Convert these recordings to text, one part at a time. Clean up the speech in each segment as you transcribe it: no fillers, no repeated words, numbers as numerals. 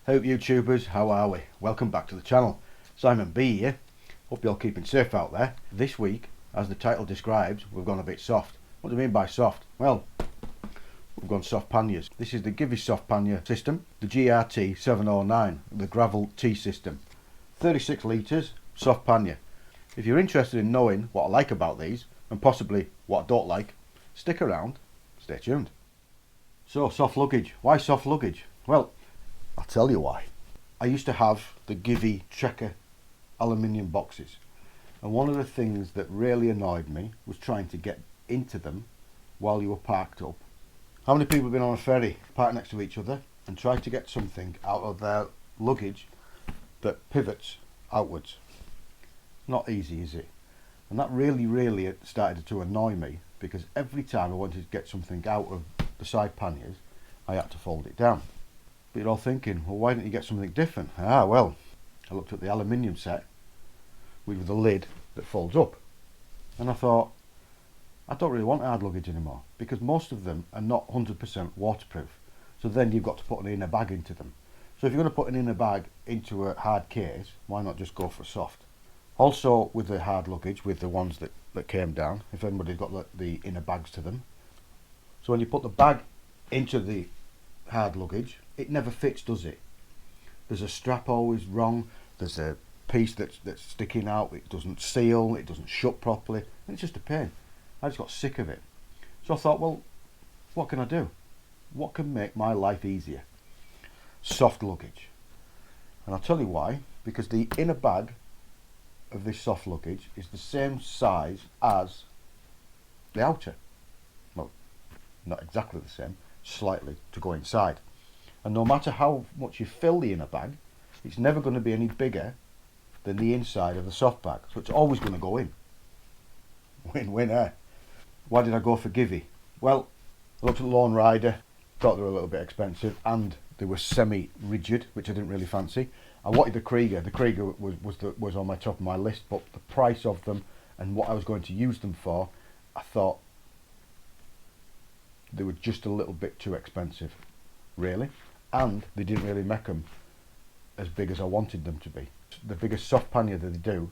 Hope YouTubers, how are we? Welcome back to the channel. Simon B here. Hope you're all keeping safe out there. This week, as the title describes, we've gone a bit soft. What do I mean by soft? Well, we've gone soft panniers. This is the Givi soft pannier system, the GRT709, the gravel T system. 36 litres, soft pannier. If you're interested in knowing what I like about these, and possibly what I don't like, stick around, stay tuned. So, soft luggage. Why soft luggage? Well, I'll tell you why. I used to have the Givi Trekker aluminium boxes, and one of the things that really annoyed me was trying to get into them while you were parked up. How many people have been on a ferry, parked next to each other, and tried to get something out of their luggage that pivots outwards? Not easy, is it? And that really started to annoy me, because every time I wanted to get something out of the side panniers, I had to fold it down. But you're all thinking, well, why didn't you get something different? Well, I looked at the aluminium set with the lid that folds up, and I thought, I don't really want hard luggage anymore, because most of them are not 100% waterproof. So then you've got to put an inner bag into them. So if you're going to put an inner bag into a hard case, why not just go for soft? Also, with the hard luggage, with the ones that came down, if anybody's got the inner bags to them, so when you put the bag into the hard luggage, it never fits, does it? There's a strap always wrong, there's a piece that's sticking out, it doesn't seal, it doesn't shut properly, and it's just a pain. I just got sick of it. So I thought, well, what can I do? What can make my life easier? Soft luggage. And I'll tell you why. Because the inner bag of this soft luggage is the same size as the outer. Well, not exactly the same, slightly to go inside. And no matter how much you fill the inner bag, it's never going to be any bigger than the inside of the soft bag. So it's always going to go in. Win-win, eh? Why did I go for Givi? Well, I looked at Lone Rider, thought they were a little bit expensive, and they were semi-rigid, which I didn't really fancy. I wanted the Krieger. The Krieger was on my top of my list, but the price of them and what I was going to use them for, I thought they were just a little bit too expensive, really. And they didn't really make them as big as I wanted them to be. The biggest soft pannier that they do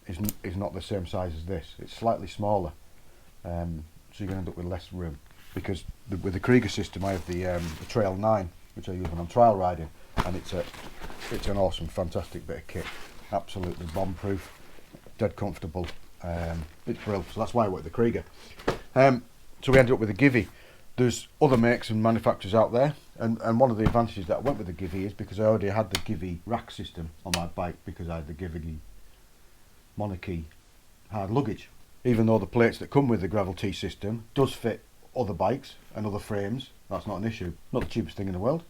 is not the same size as this. It's slightly smaller, so you're going to end up with less room. Because with the Krieger system, I have the Trail 9, which I use when I'm trial riding, and it's an awesome, fantastic bit of kit. Absolutely bomb-proof, dead comfortable. It's brilliant. So that's why I went with the Krieger. So we ended up with the Givi. There's other makes and manufacturers out there, and one of the advantages that I went with the Givi is because I already had the Givi rack system on my bike, because I had the Givi Monarchy hard luggage. Even though the plates that come with the gravel T system does fit other bikes and other frames, that's not an issue. Not the cheapest thing in the world.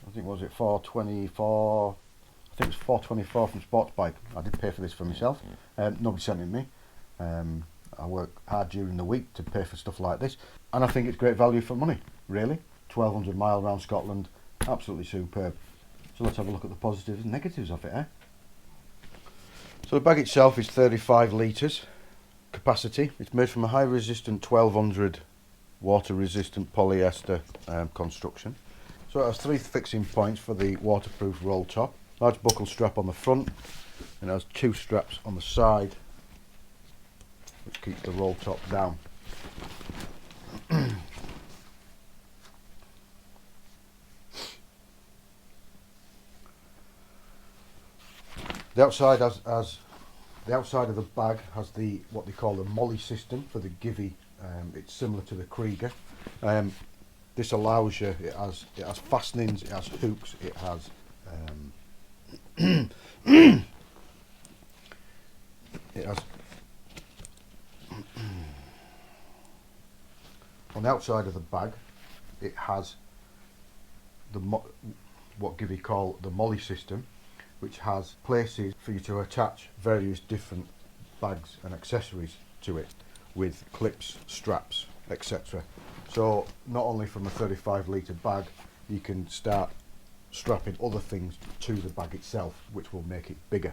I think, was it 424? I think it was 424 from Sports Bike. I did pay for this for myself. Nobody sent it me. I work hard during the week to pay for stuff like this, and I think it's great value for money, really. 1200 miles around Scotland, absolutely superb. So let's have a look at the positives and negatives of it, eh? So the bag itself is 35 litres capacity. It's made from a high resistant 1200 water resistant polyester construction. So it has 3 fixing points for the waterproof roll top, large buckle strap on the front, and it has 2 straps on the side which keeps the roll top down. The outside the outside of the bag has what they call the molly system for the Givi. It's similar to the Krieger. This allows you. It has fastenings. It has hooks. It has it has on the outside of the bag. It has what Givi call the molly system, which has places for you to attach various different bags and accessories to it, with clips, straps, etc. So not only from a 35 litre bag, you can start strapping other things to the bag itself, which will make it bigger.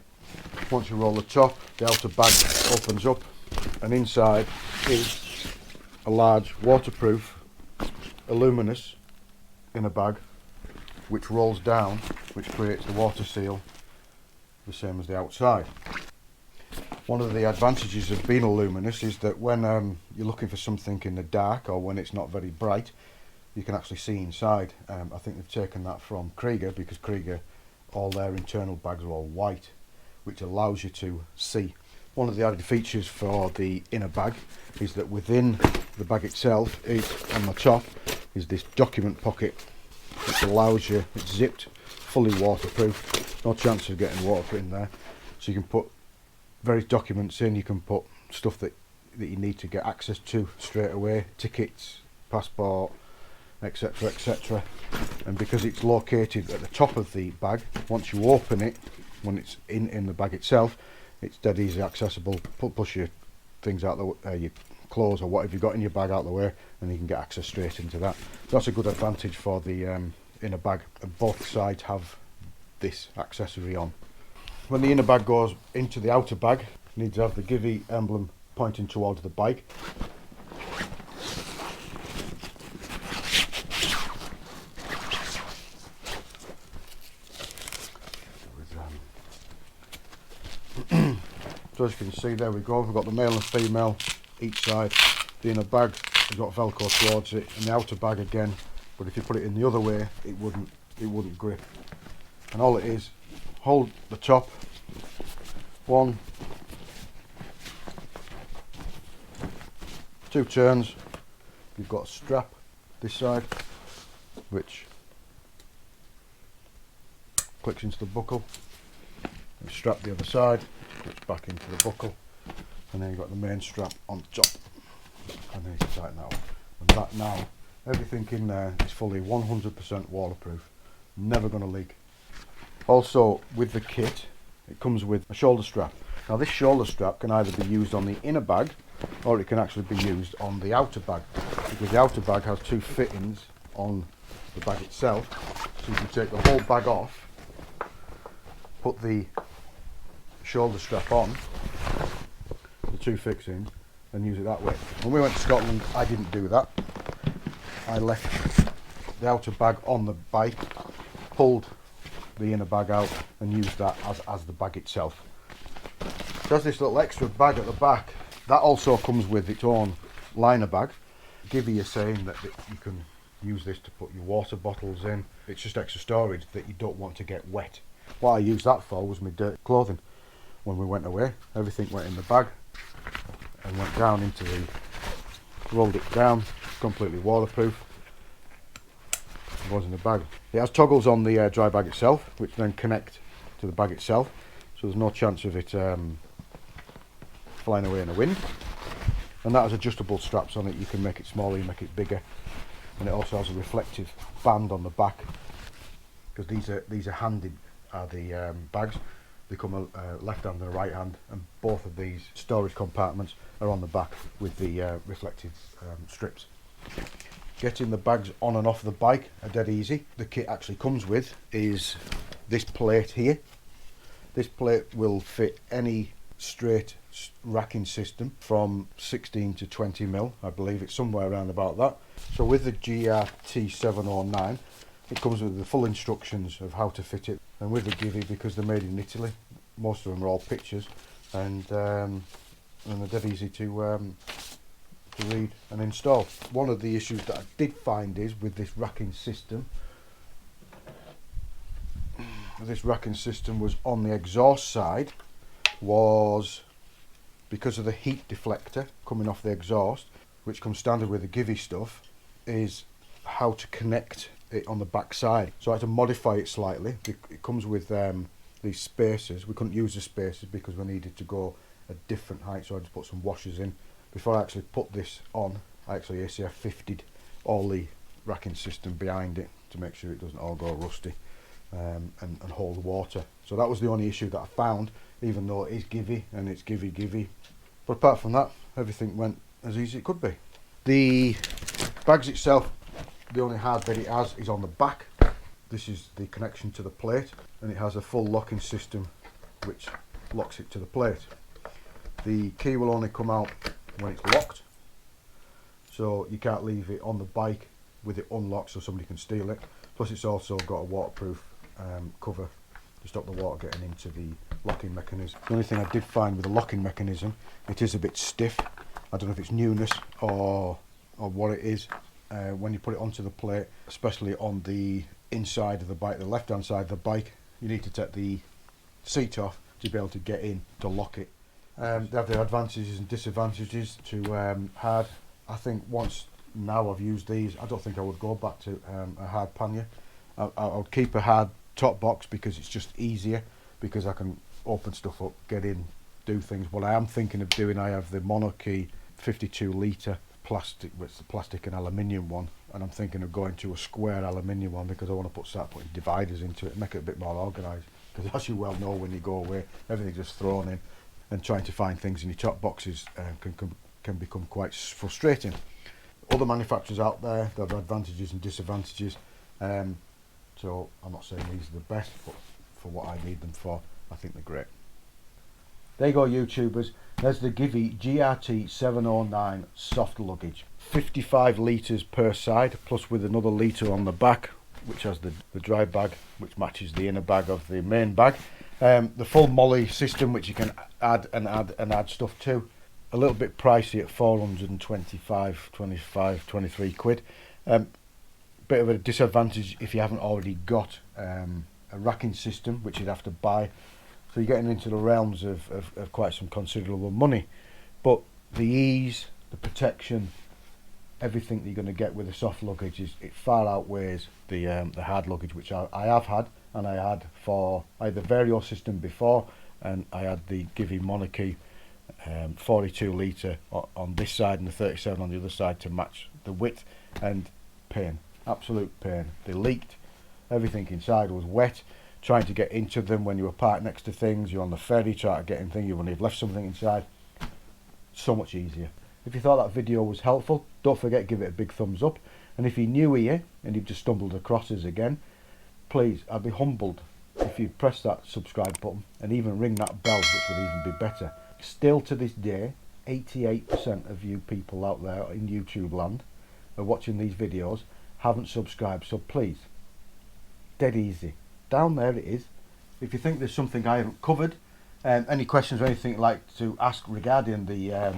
Once you roll the top, the outer bag opens up, and inside is a large waterproof aluminous inner bag which rolls down which creates the water seal the same as the outside. One of the advantages of being luminous is that when you're looking for something in the dark or when it's not very bright, you can actually see inside. I think they've taken that from Kriega, because Kriega, all their internal bags are all white, which allows you to see. One of the added features for the inner bag is that within the bag itself, is on the top, is this document pocket, which allows you, it's zipped, fully waterproof, no chance of getting water in there. So you can put various documents in, you can put stuff that you need to get access to straight away, tickets, passport, etc, etc. And because it's located at the top of the bag, once you open it, when it's in the bag itself, it's dead easy accessible. Push your things out the way, your clothes or whatever you've got in your bag out the way, and you can get access straight into that. That's a good advantage for the inner bag, and both sides have this accessory on. When the inner bag goes into the outer bag, you need to have the Givi emblem pointing towards the bike. So as you can see, there we go, we've got the male and female each side. The inner bag has got Velcro towards it, and the outer bag again, but if you put it in the other way, it wouldn't grip. And all it is, hold the top, 1, 2 turns, you've got a strap this side, which clicks into the buckle, and strap the other side, clicks back into the buckle, and then you've got the main strap on top, and then you tighten that up. And that now, everything in there is fully 100% waterproof, never going to leak. Also, with the kit, it comes with a shoulder strap. Now this shoulder strap can either be used on the inner bag, or it can actually be used on the outer bag, because the outer bag has 2 fittings on the bag itself. So you can take the whole bag off, put the shoulder strap on, the 2 fixings, and use it that way. When we went to Scotland, I didn't do that. I left the outer bag on the bike, pulled the inner bag out, and used that as the bag itself. There's this little extra bag at the back that also comes with its own liner bag. Givi is saying that you can use this to put your water bottles in. It's just extra storage that you don't want to get wet. What I used that for was my dirty clothing. When we went away, everything went in the bag and went down into the, rolled it down, completely waterproof. It was in the bag. It has toggles on the dry bag itself, which then connect to the bag itself, so there's no chance of it flying away in the wind. And that has adjustable straps on it. You can make it smaller, you make it bigger, and it also has a reflective band on the back, because these are handed, the bags. They come left hand and right hand, and both of these storage compartments are on the back with the reflective strips. Getting the bags on and off the bike are dead easy. The kit actually comes with is this plate here. This plate will fit any straight racking system from 16 to 20 mil. I believe it's somewhere around about that. So with the GRT709, it comes with the full instructions of how to fit it. And with the Givi, because they're made in Italy, most of them are all pictures, and they're dead easy to read and install. One of the issues that I did find is with this racking system, was on the exhaust side, was because of the heat deflector coming off the exhaust, which comes standard with the Givi stuff, is how to connect it on the back side. So I had to modify it slightly. It comes with these spacers. We couldn't use the spacers because we needed to go a different height, so I had to put some washers in. Before I actually put this on, I actually ACF 50'd all the racking system behind it to make sure it doesn't all go rusty and hold water. So that was the only issue that I found, even though it is Givi and it's Givi. But apart from that, everything went as easy as it could be. The bags itself, the only hard bit it has is on the back. This is the connection to the plate, and it has a full locking system which locks it to the plate. The key will only come out when it's locked, so you can't leave it on the bike with it unlocked so somebody can steal it. Plus it's also got a waterproof cover to stop the water getting into the locking mechanism. The only thing I did find with the locking mechanism, it is a bit stiff. I don't know if it's newness or what it is. When you put it onto the plate, especially on the inside of the bike, the left hand side of the bike, you need to take the seat off to be able to get in to lock it. They have their advantages and disadvantages to hard. I think once now I've used these, I don't think I would go back to a hard pannier. I would keep a hard top box because it's just easier, because I can open stuff up, get in, do things. What I am thinking of doing, I have the Monarchy 52 litre plastic, which is the plastic and aluminium one, and I'm thinking of going to a square aluminium one because I want to start putting dividers into it and make it a bit more organised, because as you well know, when you go away, everything's just thrown in, and trying to find things in your top boxes can become quite frustrating. Other manufacturers out there, they have advantages and disadvantages, so I'm not saying these are the best, but for what I need them for, I think they're great. There you go, YouTubers. There's the Givi GRT709 soft luggage. 55 litres per side, plus with another litre on the back, which has the dry bag, which matches the inner bag of the main bag. The full molly system, which you can add and add and add stuff to. A little bit pricey at 425, 25, 23 quid. Bit of a disadvantage if you haven't already got a racking system, which you'd have to buy. So you're getting into the realms of quite some considerable money. But the ease, the protection, everything that you're going to get with the soft luggage, it far outweighs the hard luggage, which I have had, and I had the Vario system before, and I had the Givi Monarchy 42 litre on this side and the 37 on the other side to match the width, and pain, absolute pain. They leaked, everything inside was wet. Trying to get into them when you were parked next to things, you're on the ferry trying to get in things, you've left something inside. So much easier. If you thought that video was helpful, don't forget, give it a big thumbs up. And if you're new here and you've just stumbled across us again, please, I'd be humbled if you press that subscribe button and even ring that bell, which would even be better. Still to this day, 88% of you people out there in YouTube land are watching these videos, haven't subscribed, so please, dead easy. Down there it is. If you think there's something I haven't covered, any questions or anything you'd like to ask regarding the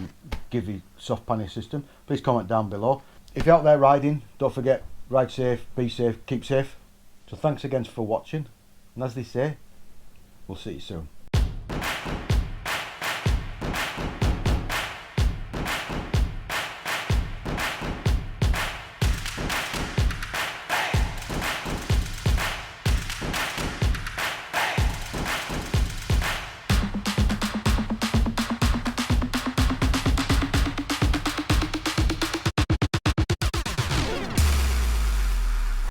Givi soft pannier system, please comment down below. If you're out there riding, don't forget, ride safe, be safe, keep safe. So thanks again for watching, and as they say, we'll see you soon.